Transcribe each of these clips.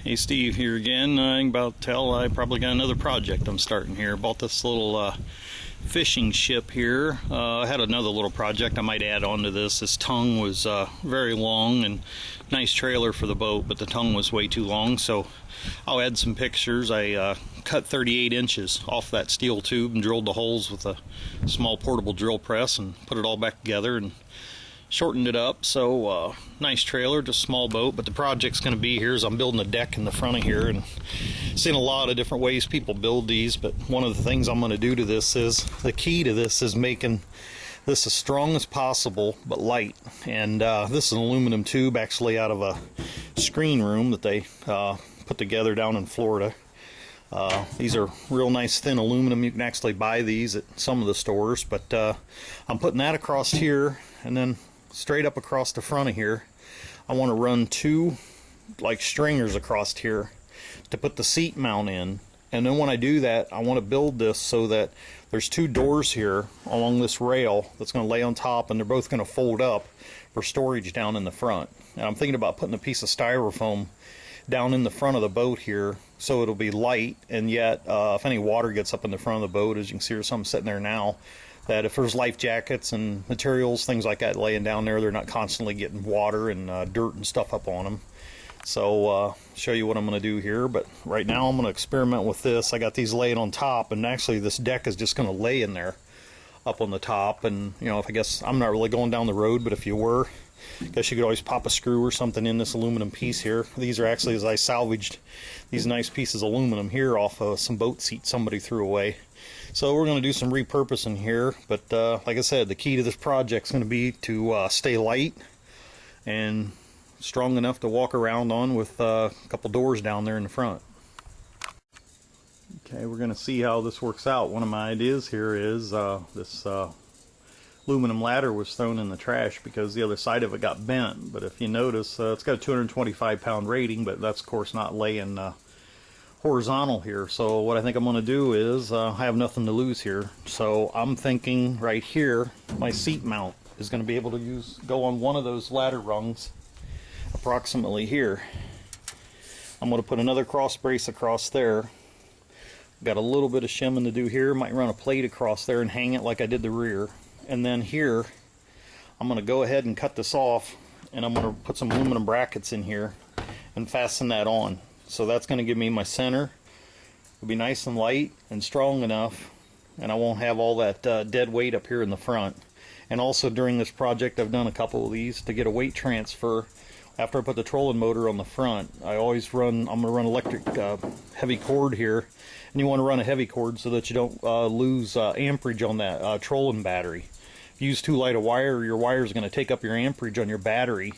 Hey Steve here again. I can about tell I probably got another project I'm starting here. Bought this little fishing ship here. I had another little project I might add on to this. This tongue was very long and nice trailer for the boat, but the tongue was way too long, so I'll add some pictures. I cut 38 inches off that steel tube and drilled the holes with a small portable drill press and put it all back together and shortened it up. So nice trailer, just a small boat. But the project's going to be here is I'm building a deck in the front of here, and seen a lot of different ways people build these, but one of the things I'm going to do to this is, the key to this is making this as strong as possible but light. And this is an aluminum tube actually out of a screen room that they put together down in Florida. These are real nice thin aluminum. You can actually buy these at some of the stores, but I'm putting that across here, and then straight up across the front of here I want to run two like stringers across here to put the seat mount in. And then when I do that, I want to build this so that there's two doors here along this rail that's going to lay on top, and they're both going to fold up for storage down in the front. And I'm thinking about putting a piece of styrofoam down in the front of the boat here so it'll be light, and yet if any water gets up in the front of the boat, as you can see there's some sitting there now, that if there's life jackets and materials, things like that laying down there, they're not constantly getting water and dirt and stuff up on them. So show you what I'm going to do here, but right now I'm going to experiment with this. I got these laying on top, and actually this deck is just going to lay in there up on the top. And you know, if I guess I'm not really going down the road, but if you were, I guess you could always pop a screw or something in this aluminum piece here. These are actually, as I salvaged these nice pieces of aluminum here off of some boat seat somebody threw away. So we're going to do some repurposing here, but like I said, the key to this project is going to be to stay light and strong enough to walk around on with a couple doors down there in the front. Okay, we're going to see how this works out. One of my ideas here is this aluminum ladder was thrown in the trash because the other side of it got bent. But if you notice, it's got a 225 pound rating, but that's of course not laying horizontal here. So what I think I'm going to do is I have nothing to lose here, so I'm thinking right here my seat mount is going to be able to go on one of those ladder rungs approximately here. I'm going to put another cross brace across there. Got a little bit of shimming to do here. Might run a plate across there and hang it like I did the rear. And then here I'm going to go ahead and cut this off, and I'm going to put some aluminum brackets in here and fasten that on. So that's going to give me my center. It'll be nice and light and strong enough, and I won't have all that dead weight up here in the front. And also during this project I've done a couple of these to get a weight transfer. After I put the trolling motor on the front, I'm going to run electric heavy cord here, and you want to run a heavy cord so that you don't lose amperage on that trolling battery. If you use too light a wire, your wire is going to take up your amperage on your battery,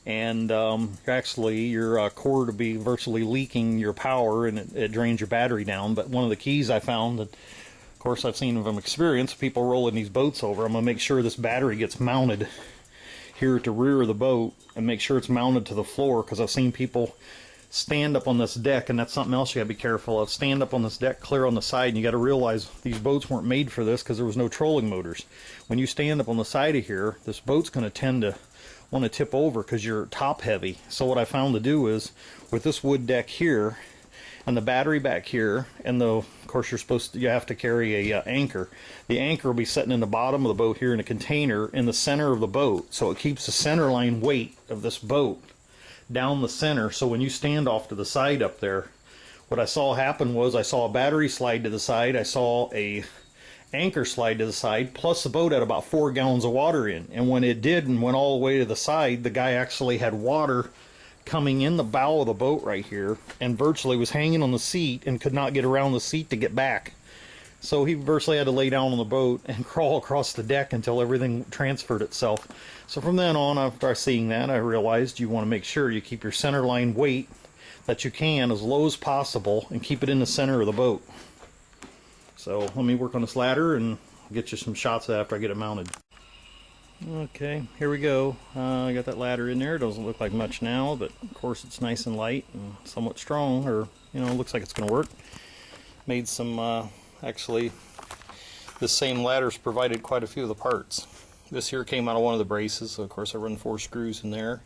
and actually your cord will be virtually leaking your power, and it drains your battery down. But one of the keys I found, and of course I've seen from experience, people rolling these boats over, I'm going to make sure this battery gets mounted here at the rear of the boat and make sure it's mounted to the floor, because I've seen people stand up on this deck, and that's something else you got to be careful of. Stand up on this deck clear on the side, and you got to realize these boats weren't made for this because there was no trolling motors. When you stand up on the side of here, this boat's going to tend to want to tip over because you're top heavy. So what I found to do is, with this wood deck here and the battery back here, and of course you have to carry a anchor. The anchor will be sitting in the bottom of the boat here in a container in the center of the boat, so it keeps the center line weight of this boat down the center. So when you stand off to the side up there, what I saw happen was I saw a battery slide to the side, I saw a anchor slide to the side, plus the boat had about 4 gallons of water in. And when it did and went all the way to the side, the guy actually had water coming in the bow of the boat right here, and virtually was hanging on the seat and could not get around the seat to get back. So he virtually had to lay down on the boat and crawl across the deck until everything transferred itself. So from then on, after seeing that, I realized you want to make sure you keep your center line weight that you can as low as possible and keep it in the center of the boat. So let me work on this ladder and get you some shots after I get it mounted. Okay, here we go. I got that ladder in there. It doesn't look like much now, but of course it's nice and light and somewhat strong, or looks like it's going to work. Made some, actually, this same ladder's provided quite a few of the parts. This here came out of one of the braces, so of course I run 4 screws in there.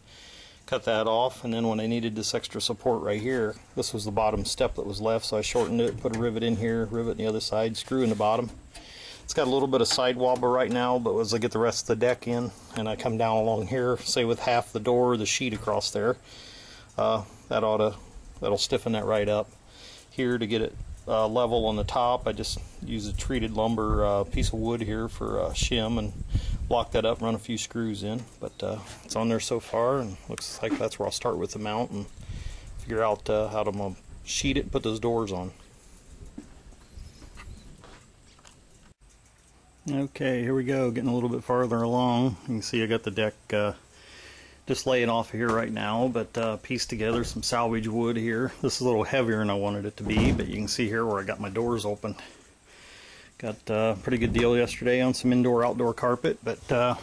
cut that off, and then when I needed this extra support right here, this was the bottom step that was left, so I shortened it, put a rivet in here, rivet in the other side, screw in the bottom. It's got a little bit of side wobble right now, but as I get the rest of the deck in and I come down along here, say with half the door, the sheet across there, that'll stiffen that right up. Here to get it level on the top, I just use a treated lumber piece of wood here for shim and block that up, run a few screws in. But it's on there so far, and looks like that's where I'll start with the mount and figure out how to sheet it and put those doors on. Okay, here we go, getting a little bit farther along. You can see I got the deck just laying off here right now, but pieced together some salvage wood here. This is a little heavier than I wanted it to be, but you can see here where I got my doors open. Got a pretty good deal yesterday on some indoor-outdoor carpet, but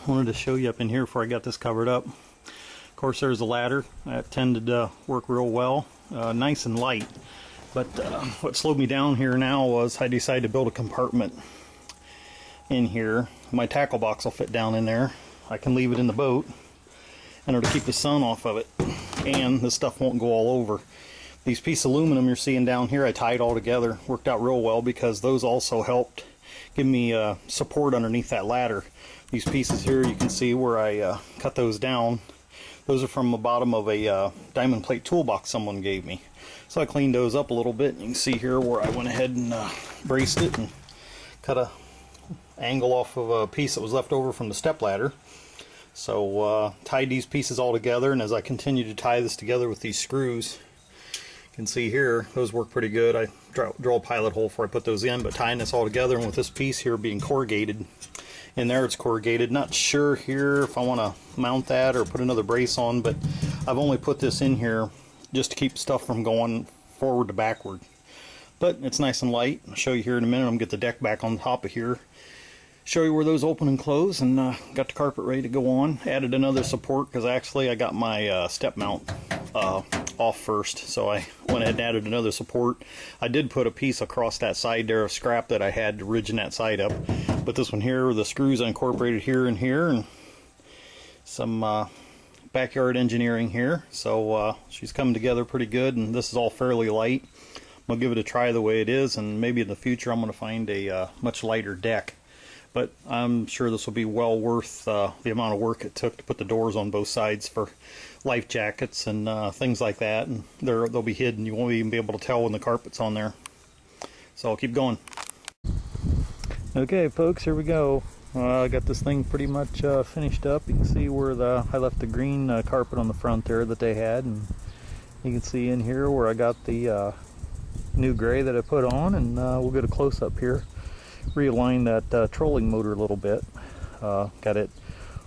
wanted to show you up in here before I got this covered up. Of course, there's a ladder. That tended to work real well, nice and light. But what slowed me down here now was I decided to build a compartment in here. My tackle box will fit down in there. I can leave it in the boat in order to keep the sun off of it, and the stuff won't go all over. These pieces of aluminum you're seeing down here, I tied all together. Worked out real well because those also helped give me support underneath that ladder. These pieces here, you can see where I cut those down. Those are from the bottom of a diamond plate toolbox someone gave me. So I cleaned those up a little bit. You can see here where I went ahead and braced it and cut a angle off of a piece that was left over from the step ladder. So tied these pieces all together, and as I continue to tie this together with these screws, you can see here, those work pretty good. I drill a pilot hole before I put those in, but tying this all together, and with this piece here being corrugated, in there it's corrugated. Not sure here if I want to mount that or put another brace on, but I've only put this in here just to keep stuff from going forward to backward. But it's nice and light. I'll show you here in a minute. I'm going to get the deck back on top of here, show you where those open and close, and got the carpet ready to go on. Added another support because actually I got my step mount off first, so I went ahead and added another support. I did put a piece across that side there of scrap that I had to ridge that side up, but this one here, the screws I incorporated here and here, and some backyard engineering here. So she's coming together pretty good, and this is all fairly light. I'm gonna give it a try the way it is, and maybe in the future I'm gonna find a much lighter deck. But I'm sure this will be well worth the amount of work it took to put the doors on both sides for life jackets and things like that. And they'll be hidden. You won't even be able to tell when the carpet's on there. So I'll keep going. Okay, folks, here we go. I got this thing pretty much finished up. You can see where I left the green carpet on the front there that they had. And you can see in here where I got the new gray that I put on. And we'll get a close-up here. Realign that trolling motor a little bit. Got it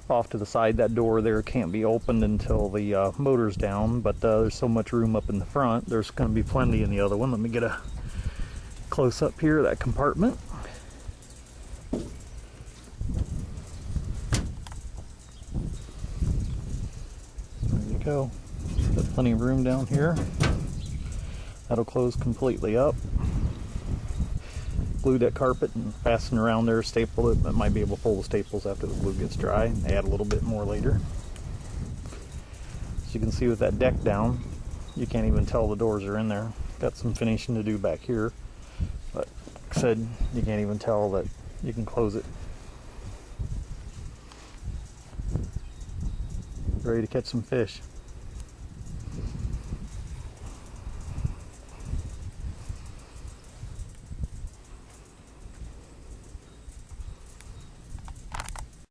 off to the side. That door there can't be opened until the motor's down, but there's so much room up in the front, there's going to be plenty in the other one. Let me get a close up here of that compartment. There you go. Got plenty of room down here. That'll close completely up. Glue that carpet and fasten around there, staple it. I might be able to pull the staples after the glue gets dry and add a little bit more later. As you can see with that deck down, you can't even tell the doors are in there. Got some finishing to do back here, but like I said, you can't even tell that you can close it. Ready to catch some fish.